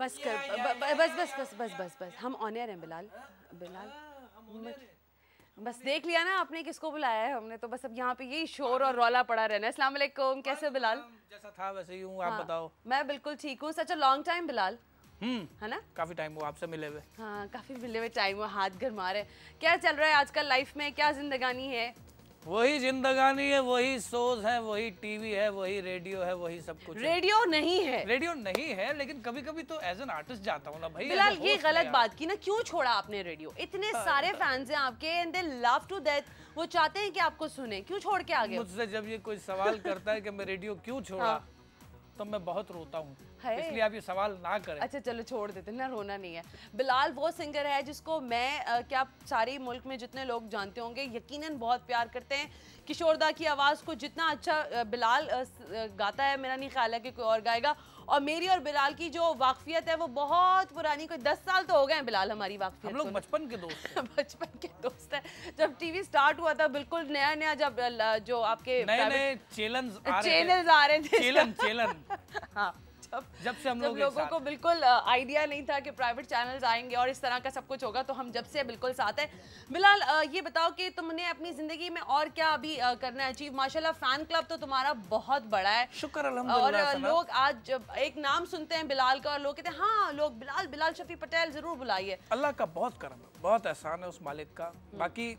बस कर, बस बस बस बस बस बस, हम ऑन एयर हैं बिलाल। बिलाल बस देख लिया ना आपने किसको बुलाया है हमने, तो बस अब यहाँ पे यही शोर और रौला पड़ा रहना है। अस्सलाम वालेकुम, कैसे हो बिलाल? जैसा था वैसे ही हूँ, आप बताओ। मैं बिल्कुल ठीक हूँ। सच अ लॉन्ग टाइम बिलाल, है ना? काफी टाइम हुआ आपसे मिले हुए। हाँ, काफी मिले हुए टाइम हुआ, हाथ गरमा रहे। क्या चल रहा है आजकल लाइफ में, क्या जिंदगानी है? वही जिंदगानी है, वही शोज है, वही टीवी है, वही रेडियो है, वही सब कुछ। रेडियो नहीं है, रेडियो नहीं है, लेकिन कभी कभी तो एज एन आर्टिस्ट जाता हूँ ना भाई। बिलाल ये गलत बात की ना, क्यों छोड़ा आपने रेडियो? इतने सारे फैंस हैं आपके and they love to death, वो चाहते हैं कि आपको सुने, क्यों छोड़ के आ गए? मुझसे जब ये कोई सवाल करता है कि मैं रेडियो क्यों छोड़ा, तो मैं बहुत रोता हूँ, इसलिए आप ये सवाल ना करें। अच्छा चलो छोड़ देते ना, रोना नहीं है। बिलाल वो सिंगर है जिसको मैं क्या सारे मुल्क में जितने लोग जानते होंगे यकीनन बहुत प्यार करते हैं। किशोरदा की आवाज़ को जितना अच्छा बिलाल गाता है, मेरा नहीं ख्याल है कि कोई और गाएगा। और मेरी और बिलाल की जो वाकफियत है वो बहुत पुरानी, कोई 10 साल तो हो गए हैं बिलाल हमारी वाकफियत। हम लोग बचपन के दोस्त बचपन के दोस्त हैं। जब टीवी स्टार्ट हुआ था बिल्कुल नया नया, जब जो आपके नए चैनल्स आ रहे थे हाँ, जब से हम लोगों को बिल्कुल आइडिया नहीं था कि प्राइवेट चैनल्स आएंगे और इस तरह का सब कुछ होगा, तो हम जब से बिल्कुल साथ हैं। बिलाल ये बताओ कि तुमने अपनी जिंदगी में और क्या अभी करना है अचीव? माशाल्लाह फैन क्लब तो तुम्हारा बहुत बड़ा है, शुक्र अल्हम्दुलिल्लाह। और लोग आज जब एक नाम सुनते हैं बिलाल का और लोग कहते हैं हाँ लोग बिलाल शफी पटेल जरूर बुलाइए। अल्लाह का बहुत करम है, बहुत एहसान है उस मालिक का। बाकी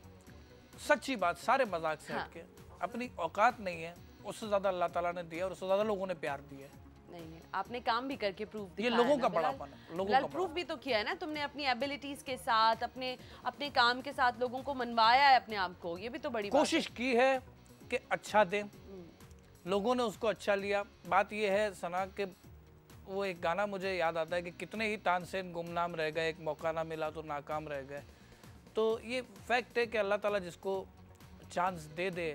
सच्ची बात, सारे मजाक से हटके अपनी औकात नहीं है, उससे ज्यादा अल्लाह ताला ने दिया और उससे ज्यादा लोगों ने प्यार दिया है। नहीं, आपने काम भी करके प्रूफ दिया, ये लोगों का बड़ापन है, लोगों का प्रूफ भी तो किया है ना तुमने, अपनी एबिलिटीज के साथ, अपने काम के साथ लोगों को मनवाया है अपने आप को, ये भी तो बड़ी कोशिश की है कि अच्छा दें, लोगों ने उसको अच्छा लिया। बात ये है सना के वो एक गाना मुझे याद आता है कि कितने ही तानसेन गुमनाम रह गए, एक मौका ना मिला तो नाकाम रह गए। तो ये फैक्ट है कि अल्लाह ताला जिसको चांस दे दे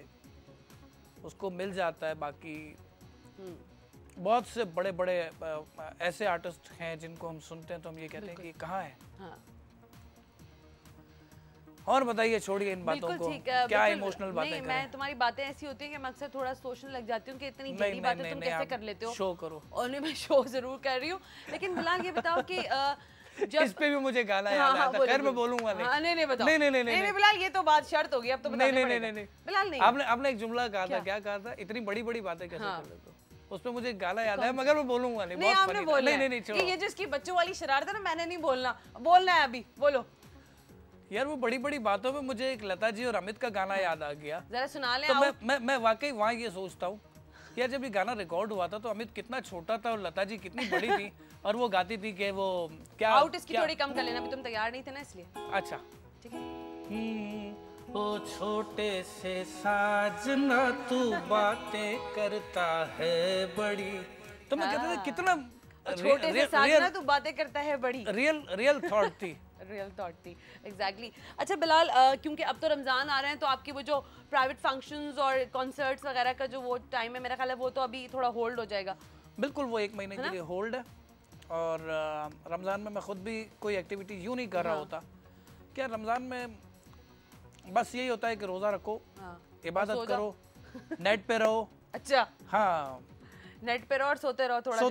उसको मिल जाता है। बाकी बहुत से बड़े बड़े ऐसे आर्टिस्ट हैं जिनको हम सुनते हैं तो हम ये कहते हैं कि कहाँ है। हाँ। और बताइए, छोड़िए इन बातों को, क्या इमोशनल बातें करें। मैं तुम्हारी बातें ऐसी होती हैं कि मैं अक्सर थोड़ा सोचने लग जाती हूँ कि इतनी जल्दी बातें तुम कैसे कर लेते हो। शो करो। और मैं शो जरूर कर रही हूँ, लेकिन बिलाल ये बताओ कि जब इस पे भी मुझे गाना याद आया था। खैर मैं बोलूंगा नहीं। हाँ, नहीं बताओ। नहीं बिलाल ये तो बात शर्त होगी, अब तो बताना पड़ेगा। नहीं बिलाल नहीं। आपने एक जुमला कहा था, क्या कहा था? इतनी बड़ी बड़ी बातें कैसे कर लेते हो? उस पे मुझे गाना याद है, मगर मैं बोलूंगा नहीं। बहुत आपने बोला नहीं छोड़ो। ये जिसकी बच्चों वाली शरारत है ना, मैंने नहीं बोलना है अभी, बोलो यार। वो बड़ी बड़ी बातों में मुझे एक लता जी और अमित का गाना याद आ गया, जरा सुना ले। तो मैं वाकई वहाँ ये सोचता हूँ यार, जब ये गाना रिकॉर्ड हुआ था तो अमित कितना छोटा था और लता जी कितनी बड़ी थी, और वो गाती थी कि वो क्या आउट इसकी थोड़ी कम कर लेना, अभी तुम तैयार नहीं थे ना इसलिए। अच्छा ठीक है। ओ छोटे से साजना तू बातें करता है बड़ी, तो मैं कहता था कितना छोटे से साजना तू बातें करता है बड़ी, रियल थॉट थी। रियल थॉट थी, एग्जैक्टली। अच्छा बिलाल, क्योंकि अब तो रमज़ान आ रहे हैं तो आपकी वो जो प्राइवेट फंक्शंस और कॉन्सर्ट्स वगैरह का जो वो टाइम है, मेरा ख्याल है वो तो अभी थोड़ा होल्ड हो जाएगा। बिल्कुल, वो 1 महीने के लिए होल्ड है। और रमज़ान में मैं खुद भी कोई एक्टिविटी यूँ नहीं कर रहा होता। क्या रमज़ान में बस यही होता है कि रोज़ा रखो, इबादत करो, नेट पे रहो। अच्छा, हाँ, नेट पे रहो और सोते रहो, थोड़ा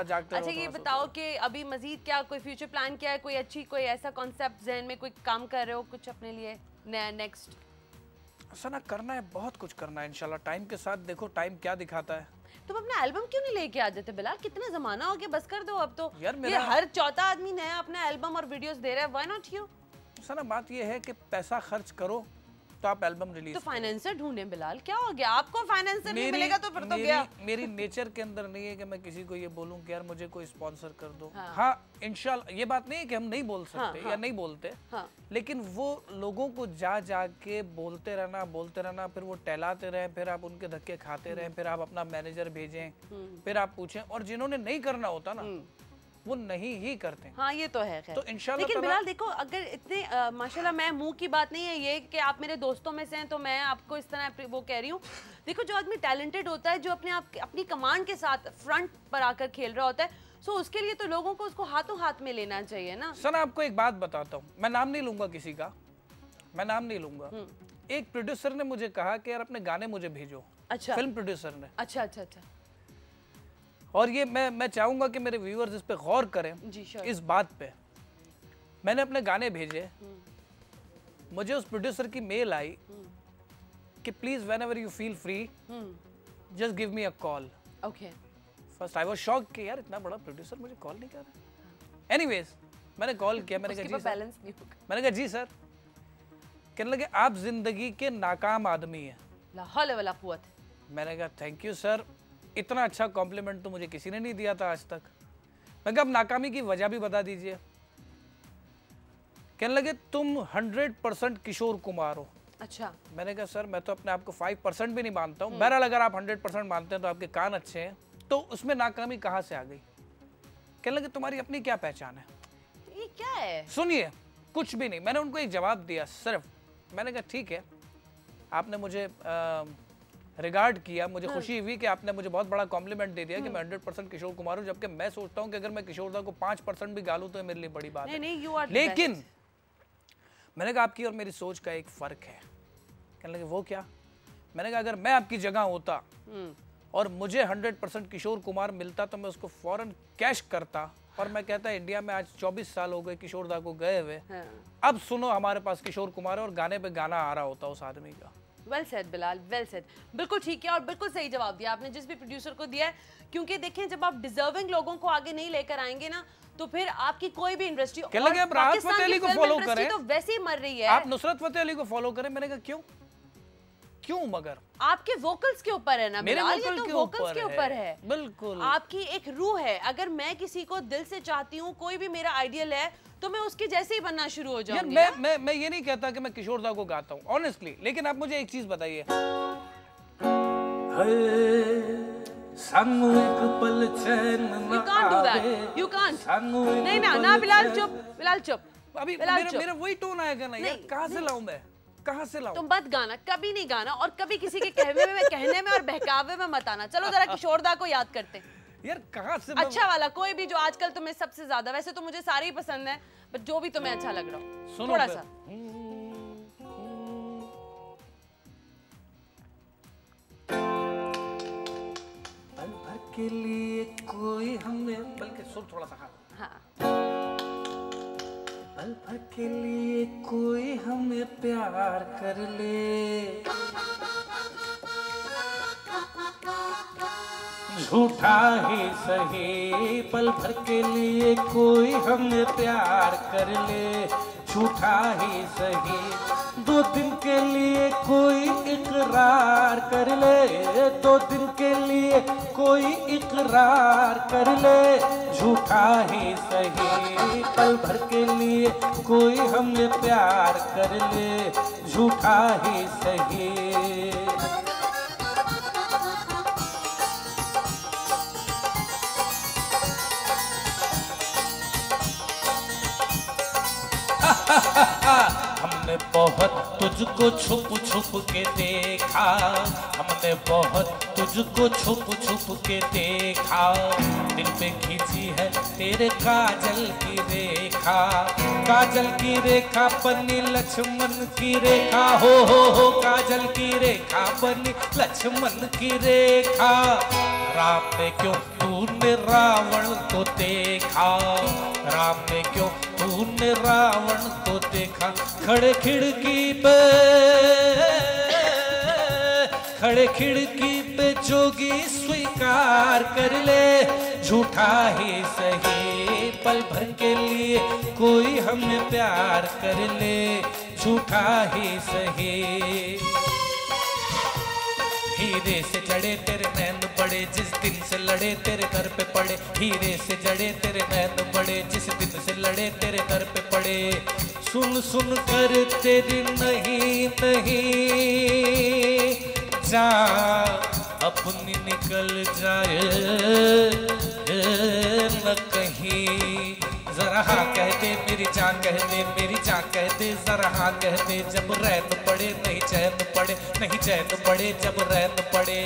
जागते रहो। अच्छा ये बताओ कि अभी मजीद क्या कोई फ्यूचर प्लान क्या है, कोई ऐसा कॉन्सेप्ट ज़हन में, कोई काम कर रहे हो कुछ अपने लिए नया नेक्स्ट? सना करना है, बहुत कुछ करना है इंशाल्लाह। टाइम के साथ देखो टाइम क्या दिखाता है। तुम अपना एल्बम क्यों नहीं लेके आ जाते बिलाल? कितना जमाना हो गया, बस कर दो अब तो। यार ये हर चौथा आदमी नया अपना एल्बम और वीडियोस दे रहा है, व्हाई नॉट यू? सना बात ये है कि पैसा खर्च करो तो आप एल्बम रिलीज तो फाइनेंसर ढूंढे बिलाल, क्या हो गया? आपको फाइनेंसर नहीं मिलेगा तो फिर तो गया। मेरी नेचर के अंदर नहीं है कि मैं किसी को ये बोलूं कि यार मुझे कोई स्पॉन्सर कर दो। हाँ इंशाल्लाह, ये बात नहीं है कि हम नहीं बोल सकते या नहीं बोलते, लेकिन वो लोगों को जा के बोलते रहना, फिर वो टहलाते रहे, फिर आप उनके धक्के खाते रहे, फिर आप अपना मैनेजर भेजें, फिर आप पूछें, और जिन्होंने नहीं करना होता ना वो नहीं ही करते। हाँ ये तो है खैर। तो इंशाल्लाह। लेकिन बिलाल देखो, अगर इतने माशाल्लाह, मैं मुंह की बात नहीं है ये कि आप मेरे दोस्तों में से हैं तो मैं आपको इस तरह वो कह रही हूँ। देखो जो आदमी टैलेंटेड होता है, जो अपनी कमांड के साथ फ्रंट पर आकर खेल रहा होता है, सो उसके लिए तो लोगों को उसको हाथों हाथ में लेना चाहिए ना। सर आपको एक बात बताता हूँ, मैं नाम नहीं लूंगा किसी का, मैं नाम नहीं लूंगा। एक प्रोड्यूसर ने मुझे कहा कि यार अपने गाने मुझे भेजो। अच्छा, फिल्म प्रोड्यूसर ने। अच्छा अच्छा अच्छा। और ये मैं चाहूंगा कि मेरे व्यूअर्स इस पे गौर करें जी, sure. इस बात पे। मैंने अपने गाने भेजे, मुझे उस प्रोड्यूसर की मेल आई कि please when ever you feel free just give me a call. Okay, first I was shock कि यार इतना बड़ा प्रोड्यूसर मुझे कॉल नहीं कर रहा। एनीवेज मैंने कॉल किया, मैंने कहा जी सर, बैलेंस नहीं होगा। मैंने कहा जी सर। कहने लगे आप जिंदगी के नाकाम आदमी हैं। ला हौल वला कुव्वत। मैंने कहा थैंक यू सर, इतना अच्छा कॉम्प्लीमेंट तो मुझे किसी ने नहीं दिया था आज तक। मैं कहा अब नाकामी की वजह भी बता दीजिए। कहने लगे तुम 100% किशोर कुमार हो। अच्छा। मैंने कहा सर मैं तो अपने आप को 5% भी नहीं मानता हूँ। बहरहाल अगर आप 100% मानते हैं तो आपके कान अच्छे हैं, तो उसमें नाकामी कहाँ से आ गई? कहने लगे तुम्हारी अपनी क्या पहचान है? ये क्या है? सुनिए, कुछ भी नहीं। मैंने उनको एक जवाब दिया सिर्फ, मैंने कहा ठीक है, आपने मुझे रिगार्ड किया, मुझे खुशी हुई कि आपने मुझे बहुत बड़ा कॉम्प्लीमेंट दे दिया कि मैं 100% किशोर कुमार हूँ, जबकि मैं सोचता हूँ कि अगर मैं किशोरदा को 5% भी गालूं तो मेरे लिए बड़ी बात है। नहीं, you are the लेकिन best. मैंने कहा आपकी और मेरी सोच का एक फर्क है। कहने लगे वो क्या? मैंने कहा अगर मैं आपकी जगह होता और मुझे 100% किशोर कुमार मिलता तो मैं उसको फौरन कैश करता और मैं कहता इंडिया में आज 24 साल हो गए किशोरदा को गए हुए, अब सुनो हमारे पास किशोर कुमार है, और गाने पे गाना आ रहा होता उस आदमी का। Well said Bilal, well said. बिल्कुल ठीक है और बिल्कुल सही जवाब दिया आपने जिस भी प्रोड्यूसर को दिया है, क्योंकि देखें जब आप डिजर्विंग लोगों को आगे नहीं लेकर आएंगे ना तो फिर आपकी कोई भी इंडस्ट्री को फॉलो करें तो वैसे ही मर रही है। आप नुसरत फतेह अली को फॉलो करें। मैंने कहा क्यों? मगर आपके वोकल्स के ऊपर है ना बिलाल, ये तो वोकल्स के ऊपर है। बिल्कुल, आपकी एक रूह है। अगर मैं किसी को दिल से चाहती हूँ, कोई भी मेरा आइडियल है, तो मैं उसके जैसे ही बनना शुरू हो जाऊंगी। मैं ये नहीं कहता कि मैं किशोरदा को गाता हूँ ऑनेस्टली, लेकिन आप मुझे एक चीज बताइए, नहीं ना बिलाल चुप, बिलाल चुप। अभी मेरा वही टोन आएगा ना यार, कहाँ से लाऊं मैं, कहाँ से लाऊं? तुम मत गाना, कभी नहीं गाना, और कभी किसी के कहने में और बहकावे में मत आना। चलो जरा किशोरदा को याद करते यार, कहाँ से अच्छा वाला कोई भी जो आजकल तुम्हें सबसे ज्यादा, वैसे तो मुझे सारे ही पसंद है, बट जो भी तुम्हें अच्छा लग रहा हो थोड़ा सा। पल भर के लिए कोई हमें, बल्कि सुर थोड़ा सा हाँ। पल भर के लिए कोई हमें प्यार कर ले, झूठा ही सही। पल भर के लिए कोई हमें प्यार कर ले, झूठा ही सही। 2 दिन के लिए कोई इकरार कर ले, 2 दिन के लिए कोई इकरार कर ले, झूठा ही सही। पल भर के लिए कोई हमें प्यार कर ले, झूठा ही सही। हमने बहुत तुझको छुप छुप के देखा, हमने बहुत तुझको छुप छुप के देखा। दिल पे खींची है तेरे काजल की रेखा, काजल की रेखा बनी लक्ष्मण की रेखा, हो काजल की रेखा बनी लक्ष्मण की रेखा। राम ने क्यों तूने रावण को देखा, राम ने क्यों तूने रावण को देखा। खड़े खिड़की पे, खड़े खिड़की पे जोगी स्वीकार कर ले, झूठा ही सही। पल भर के लिए कोई हमें प्यार कर ले, झूठा ही सही। हीरे से जड़े तेरे नैन बड़े, जिस दिन से लड़े तेरे घर पे पड़े। हीरे से जड़े तेरे नैन बड़े, जिस दिन से लड़े तेरे घर पे पड़े। सुन सुन कर तेरी नहीं जा, अपनी निकल जाए न कहीं। जरा हाँ कह दे मेरी जान, कह दे मेरी जान, कह दे जरा हाँ कह दे। जब रैन पड़े नहीं चैन पड़े, नहीं चैन पड़े जब रैन पड़े।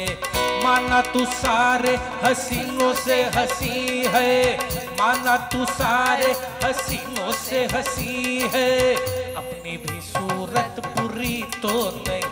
माना तू सारे हसीनों से हंसी है, माना तू सारे हसीनों से हंसी है। अपनी भी सूरत बुरी तो नहीं